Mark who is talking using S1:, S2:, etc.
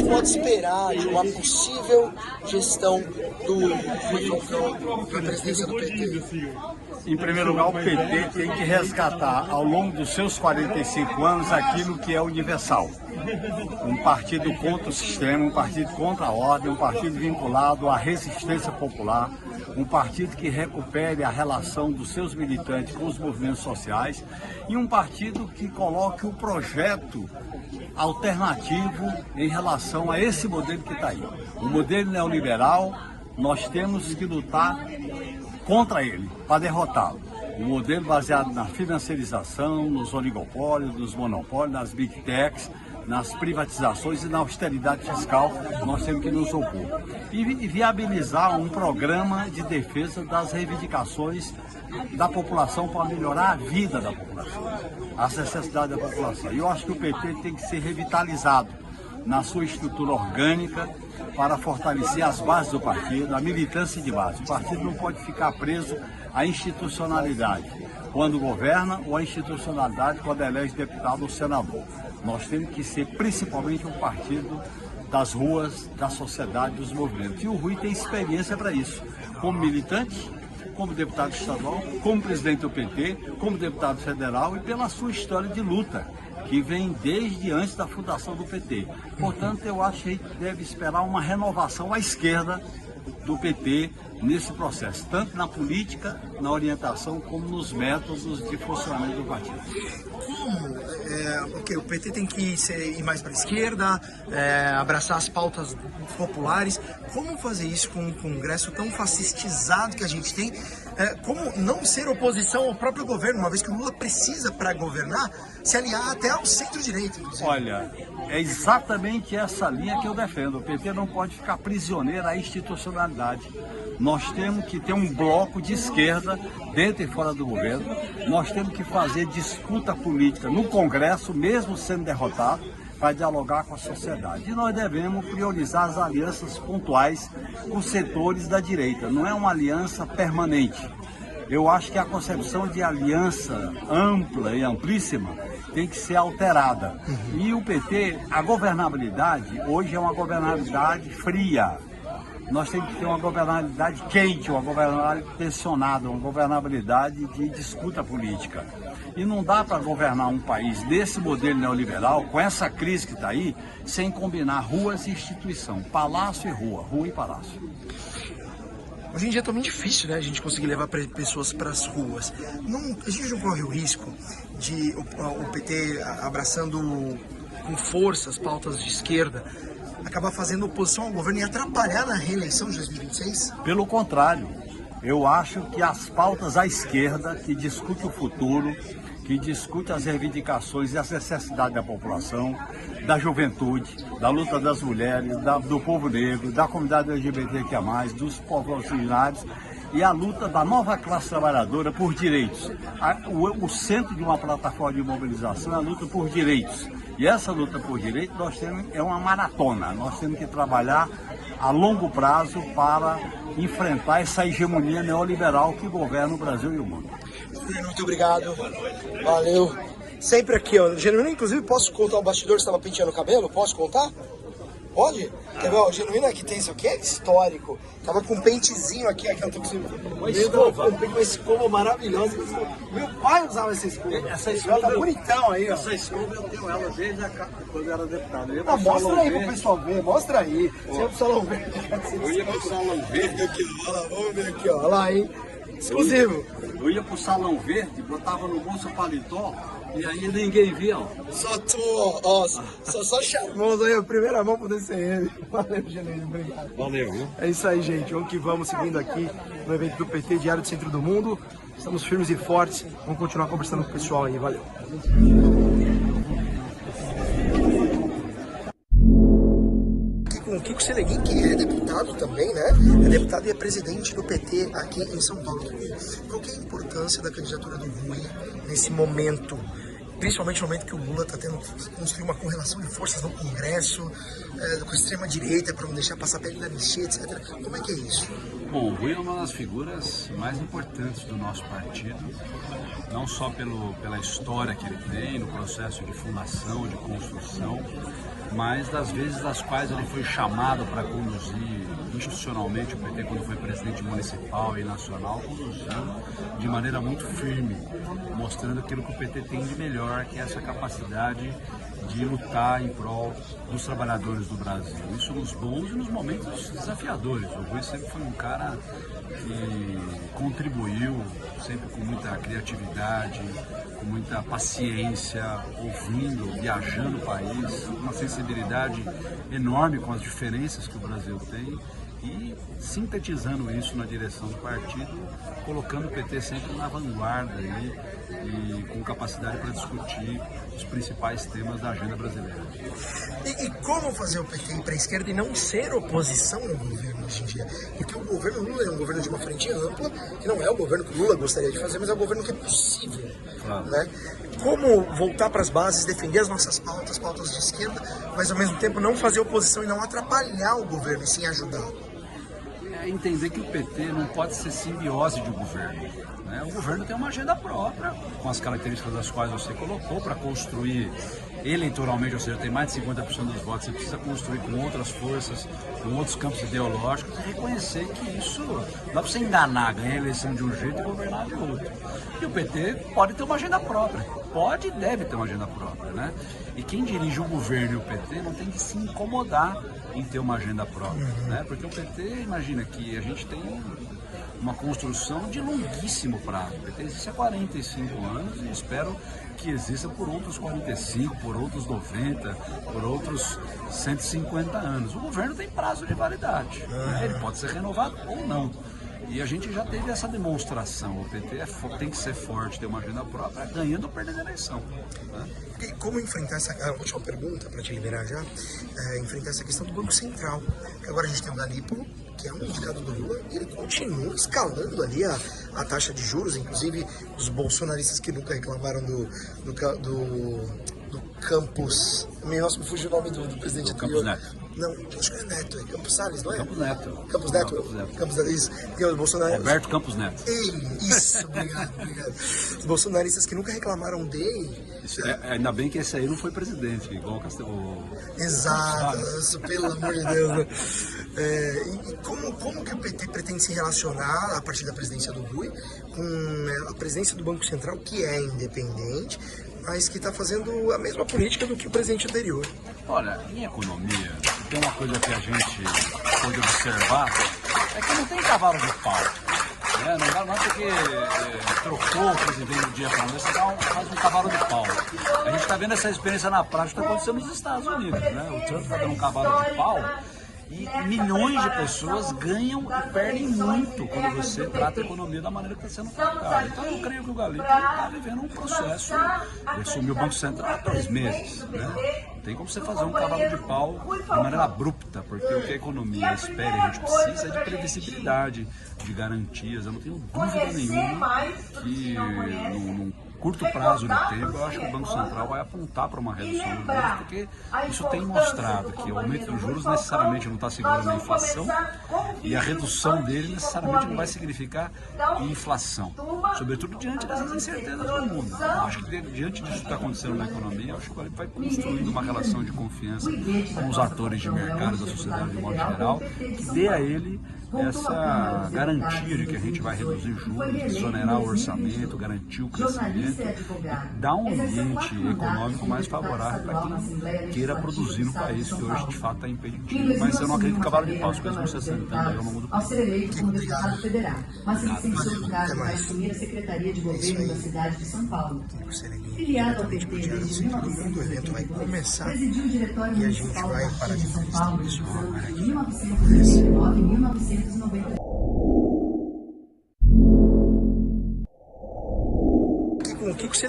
S1: pode esperar de uma possível gestão do Rui Falcão para a presidência do PT?
S2: Em primeiro lugar, o PT tem que resgatar ao longo dos seus 45 anos aquilo que é universal. Um partido contra o sistema, um partido contra a ordem, um partido vinculado à resistência popular, um partido que recupere a relação dos seus militantes com os movimentos sociais e um partido que coloque o projeto alternativo em relação a esse modelo que está aí. O modelo neoliberal, nós temos que lutar contra ele, para derrotá-lo. Um modelo baseado na financiarização, nos oligopólios, nos monopólios, nas big techs, nas privatizações e na austeridade fiscal, nós temos que nos opor. E viabilizar um programa de defesa das reivindicações da população para melhorar a vida da população, as necessidades da população. E eu acho que o PT tem que ser revitalizado na sua estrutura orgânica para fortalecer as bases do partido, a militância de base. O partido não pode ficar preso à institucionalidade quando governa ou à institucionalidade quando elege deputado ou senador. Nós temos que ser principalmente um partido das ruas, da sociedade, dos movimentos. E o Rui tem experiência para isso, como militante, como deputado estadual, como presidente do PT, como deputado federal e pela sua história de luta, que vem desde antes da fundação do PT. Portanto, eu acho que a gente deve esperar uma renovação à esquerda do PT nesse processo, tanto na política, na orientação, como nos métodos de funcionamento do partido.
S1: O PT tem que ir mais para a esquerda, abraçar as pautas populares. Como fazer isso com um Congresso tão fascistizado que a gente tem? Como não ser oposição ao próprio governo, uma vez que o Lula precisa, para governar, se aliar até ao centro-direita?
S2: Olha, é exatamente essa linha que eu defendo. O PT não pode ficar prisioneiro à institucionalidade. Nós temos que ter um bloco de esquerda dentro e fora do governo. Nós temos que fazer disputa política no Congresso, mesmo sendo derrotado, para dialogar com a sociedade. E nós devemos priorizar as alianças pontuais com setores da direita. Não é uma aliança permanente. Eu acho que a concepção de aliança ampla e amplíssima tem que ser alterada. E o PT, a governabilidade, hoje é uma governabilidade fria. Nós temos que ter uma governabilidade quente, uma governabilidade tensionada, uma governabilidade de disputa política. E não dá para governar um país desse modelo neoliberal, com essa crise que está aí, sem combinar ruas e instituição, palácio e rua, rua e palácio.
S1: Hoje em dia é também difícil, né, a gente conseguir levar pessoas para as ruas. A gente não corre o risco de o PT abraçando com força as pautas de esquerda, acabar fazendo oposição ao governo e atrapalhar na reeleição de 2026?
S2: Pelo contrário, eu acho que as pautas à esquerda, que discute o futuro, que discute as reivindicações e as necessidades da população, da juventude, da luta das mulheres, do povo negro, da comunidade LGBTQIA+, dos povos originários e a luta da nova classe trabalhadora por direitos. O centro de uma plataforma de mobilização é a luta por direitos. E essa luta por direitos é uma maratona. Nós temos que trabalhar a longo prazo para enfrentar essa hegemonia neoliberal que governa o Brasil e o mundo.
S1: Muito obrigado. Valeu. Sempre aqui, ó. Genuíno, inclusive, posso contar o bastidor que você estava penteando o cabelo? Posso contar? Pode? Quer ver? O Genuíno aqui tem isso aqui, é histórico. Tava com um pentezinho aqui, aquela uma escova maravilhosa. Meu pai usava essa escova.
S2: Essa escova
S1: tá bonitão aí, ó.
S2: Essa escova eu tenho ela desde quando eu era deputado.
S1: Mostra aí pro pessoal ver, mostra aí. Você ia pro Salão Verde.
S2: Eu ia pro Salão Verde.
S1: Aqui, ó, lá, vamos ver aqui, ó. Olha lá, hein. Exclusivo.
S2: Eu ia pro Salão Verde, botava no bolso paletó e aí ninguém via, ó.
S1: Só tu, ó, só charmoso aí, a primeira mão poder ser ele. Valeu, Genuíno, obrigado.
S2: Valeu, viu?
S1: É isso aí, gente. Vamos que vamos, seguindo aqui no evento do PT, Diário do Centro do Mundo. Estamos firmes e fortes. Vamos continuar conversando com o pessoal aí. Valeu. Com o Kiko Seleguin, que é deputado também, né? É deputado e é presidente do PT aqui em São Paulo. Qual que é a importância da candidatura do Rui nesse momento? Principalmente no momento que o Lula está tendo que construir uma correlação de forças no Congresso, com a extrema-direita, para não deixar passar pele da anistia, etc. Como é que é isso?
S3: Bom, o Rui é uma das figuras mais importantes do nosso partido, não só pela história que ele tem, no processo de fundação, de construção, mas das vezes das quais ele foi chamado para conduzir institucionalmente o PT quando foi presidente municipal e nacional, conduziu de maneira muito firme, mostrando aquilo que o PT tem de melhor, que é essa capacidade de lutar em prol dos trabalhadores do Brasil. Isso nos bons e nos momentos desafiadores. O Rui sempre foi um cara que contribuiu sempre com muita criatividade, com muita paciência, ouvindo, viajando o país, uma sensibilidade enorme com as diferenças que o Brasil tem e sintetizando isso na direção do partido, colocando o PT sempre na vanguarda e com capacidade para discutir os principais temas da agenda brasileira.
S1: E como fazer o PT ir para a esquerda e não ser oposição ao governo hoje em dia? Porque o governo Lula é um governo de uma frente ampla, que não é o governo que o Lula gostaria de fazer, mas é o governo que é possível.
S3: Claro.
S1: Né? Como voltar para as bases, defender as nossas pautas de esquerda, mas ao mesmo tempo não fazer oposição e não atrapalhar o governo, e sim ajudar?
S3: É entender que o PT não pode ser simbiose de governo. Né? O governo tem uma agenda própria, com as características das quais você colocou, para construir eleitoralmente, ou seja, tem mais de 50% dos votos, você precisa construir com outras forças, com outros campos ideológicos, e reconhecer que isso não dá para você enganar, ganhar a eleição de um jeito e governar de outro. E o PT pode ter uma agenda própria, pode e deve ter uma agenda própria, né? E quem dirige o governo e o PT não tem que se incomodar em ter uma agenda própria, né? Porque o PT, imagina que a gente tem uma construção de longuíssimo prazo. O PT existe há 45 anos e espero que exista por outros 45, por outros 90, por outros 150 anos. O governo tem prazo de validade, né? Ele pode ser renovado ou não. E a gente já teve essa demonstração. O PT tem que ser forte, ter uma agenda própria, ganhando ou perdendo a eleição. Né?
S1: E como enfrentar essa última pergunta, para te liberar já, enfrentar essa questão do Banco Central. Que agora a gente tem o Galípolo, que é um indicado do Lula, e ele continua escalando ali a taxa de juros, inclusive os bolsonaristas que nunca reclamaram do Campos. Nossa, me fugiu o nome do presidente anterior.
S3: Campos Neto.
S1: Não, acho que é Neto, é Campos Salles, não é?
S3: Campos Neto.
S1: Campos Neto?
S3: Campos Neto.
S1: Campos Neto, isso. Porque os bolsonaristas...
S3: Roberto Campos Neto.
S1: Ele, isso, obrigado. Os bolsonaristas que nunca reclamaram dele...
S3: Ainda bem que esse aí não foi presidente, igual o Castelo...
S1: Exato, isso, pelo amor de Deus, né? E como que o PT pretende se relacionar a partir da presidência do Rui com a presidência do Banco Central, que é independente, mas que está fazendo a mesma política do que o presidente anterior?
S3: Olha, em economia, tem uma coisa que a gente pode observar, é que não tem cavalo de pau. Né? Não é porque trocou o presidente do dia para o outro, você faz um cavalo de pau. A gente está vendo essa experiência na prática que está acontecendo nos Estados Unidos. Né? O Trump está dando um cavalo de pau e milhões de pessoas ganham e perdem muito quando você trata a economia da maneira que está sendo tratada. Então eu creio que o Galípolo está vivendo um processo. Ele assumiu o Banco Central há 2 meses. Né? Não tem como você fazer um cavalo de pau de maneira abrupta, porque o que a economia espera e a gente precisa é de previsibilidade, de garantias. Eu não tenho dúvida nenhuma que num curto prazo de tempo, eu acho que o Banco Central vai apontar para uma redução dos juros, porque isso tem mostrado que o aumento dos juros necessariamente não está segurando a inflação e a redução dele necessariamente não vai significar inflação, sobretudo diante dessas incertezas do mundo. Eu acho que diante disso que está acontecendo na economia, eu acho que ele vai construindo uma relação de confiança com os atores de mercado da sociedade de modo geral, que dê a ele essa garantia de que a gente vai reduzir juros, desonerar o orçamento, garantir o crescimento, dar um ambiente econômico mais favorável para quem queira produzir no país, que hoje de fato está impedido. Mas eu não acredito em cavalo de pau, as coisas vão se assentando aí ao longo do tempo.
S4: Ao ser eleito como deputado federal, mas ele tem seu lugar para assumir a Secretaria de Governo da cidade de São Paulo. Filiado ao PT desde 1990, presidiu o Diretório Municipal do Partido de São Paulo dos anos de 1999 e 1990.
S1: O que você